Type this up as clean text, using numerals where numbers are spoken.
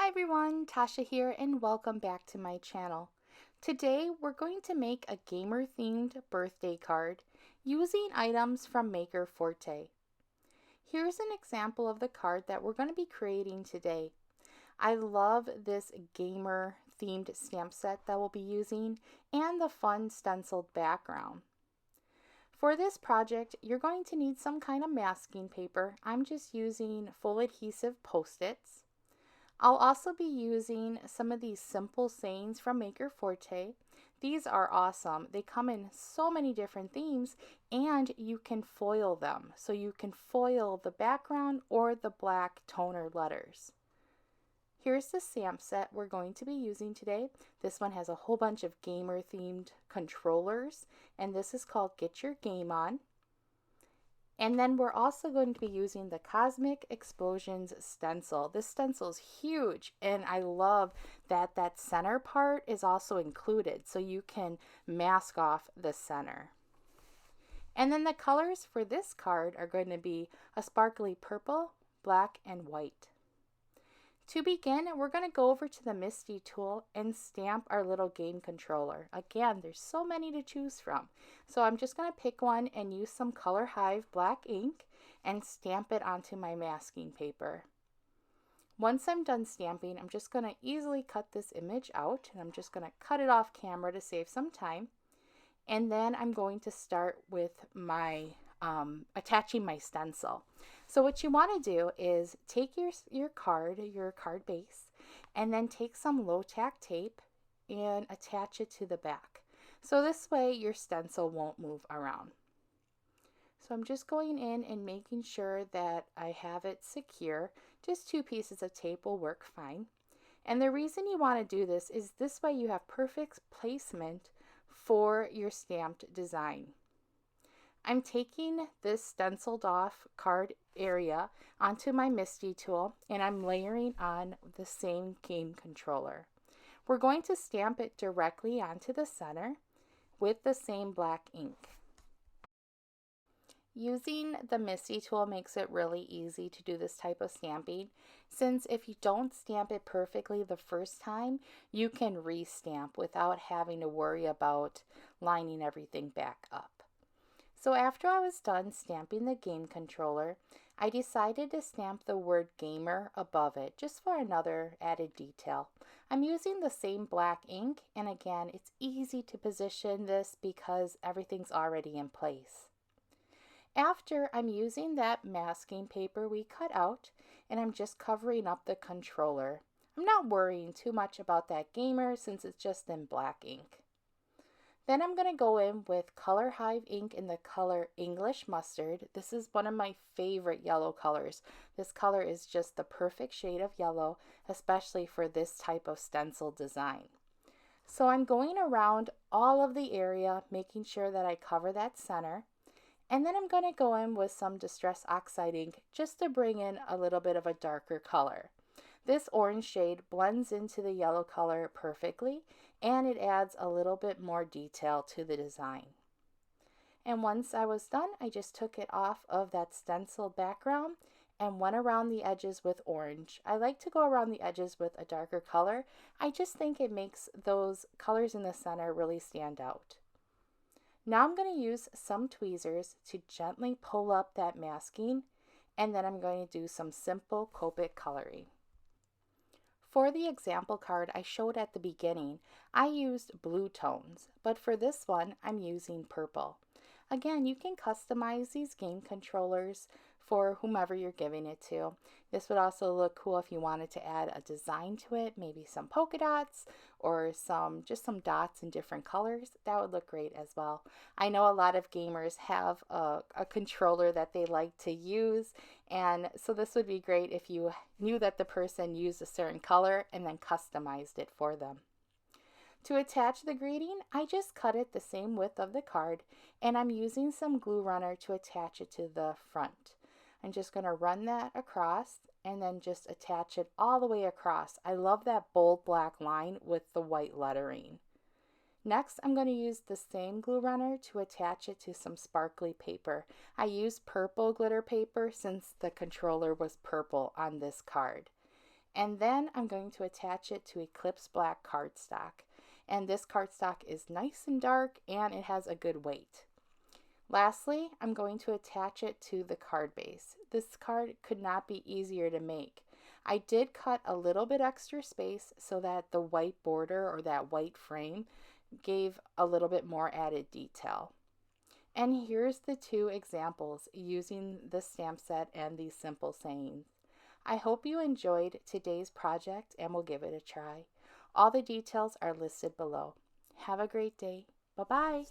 everyone, Tasha here and welcome back to my channel. Today we're going to make a gamer themed birthday card using items from Maker Forte. Here's an example of the card that we're going to be creating today. I love this gamer themed stamp set that we'll be using and the fun stenciled background. For this project, you're going to need some kind of masking paper. I'm just using full adhesive Post-its. I'll also be using some of these simple sayings from Maker Forte. These are awesome. They come in so many different themes and you can foil them. So you can foil the background or the black toner letters. Here's the stamp set we're going to be using today. This one has a whole bunch of gamer themed controllers and this is called Get Your Game On. And then we're also going to be using the Cosmic Explosions stencil. This stencil is huge and I love that that center part is also included so you can mask off the center. And then the colors for this card are going to be a sparkly purple, black, and white. To begin, we're going to go over to the Misty tool and stamp our little game controller. Again, there's so many to choose from. So I'm just going to pick one and use some Color Hive black ink and stamp it onto my masking paper. Once I'm done stamping, I'm just going to easily cut this image out and I'm just going to cut it off camera to save some time. And then I'm going to start with my attaching my stencil. So what you want to do is take your card base, and then take some low tack tape and attach it to the back. So this way your stencil won't move around. So I'm just going in and making sure that I have it secure. Just 2 pieces of tape will work fine. And the reason you want to do this way you have perfect placement for your stamped design. I'm taking this stenciled off card area onto my Misty tool and I'm layering on the same game controller. We're going to stamp it directly onto the center with the same black ink. Using the Misty tool makes it really easy to do this type of stamping, since if you don't stamp it perfectly the first time, you can restamp without having to worry about lining everything back up. So after I was done stamping the game controller, I decided to stamp the word gamer above it just for another added detail. I'm using the same black ink, and again, it's easy to position this because everything's already in place. After, I'm using that masking paper we cut out and I'm just covering up the controller. I'm not worrying too much about that gamer since it's just in black ink. Then I'm going to go in with Color Hive ink in the color English Mustard. This is one of my favorite yellow colors. This color is just the perfect shade of yellow, especially for this type of stencil design. So I'm going around all of the area, making sure that I cover that center. And then I'm going to go in with some Distress Oxide ink just to bring in a little bit of a darker color. This orange shade blends into the yellow color perfectly and it adds a little bit more detail to the design. And once I was done, I just took it off of that stencil background and went around the edges with orange. I like to go around the edges with a darker color. I just think it makes those colors in the center really stand out. Now I'm going to use some tweezers to gently pull up that masking, and then I'm going to do some simple Copic coloring. For the example card I showed at the beginning, I used blue tones, but for this one, I'm using purple. Again, you can customize these game controllers for whomever you're giving it to. This would also look cool if you wanted to add a design to it, maybe some polka dots or just some dots in different colors. That would look great as well. I know a lot of gamers have a controller that they like to use, and so this would be great if you knew that the person used a certain color and then customized it for them. To attach the greeting, I just cut it the same width of the card and I'm using some glue runner to attach it to the front. I'm just going to run that across and then just attach it all the way across. I love that bold black line with the white lettering. Next, I'm going to use the same glue runner to attach it to some sparkly paper. I used purple glitter paper since the controller was purple on this card. And then I'm going to attach it to Eclipse Black cardstock. And this cardstock is nice and dark and it has a good weight. Lastly, I'm going to attach it to the card base. This card could not be easier to make. I did cut a little bit extra space so that the white border or that white frame gave a little bit more added detail. And here's the two examples using the stamp set and these simple sayings. I hope you enjoyed today's project and will give it a try. All the details are listed below. Have a great day. Bye-bye.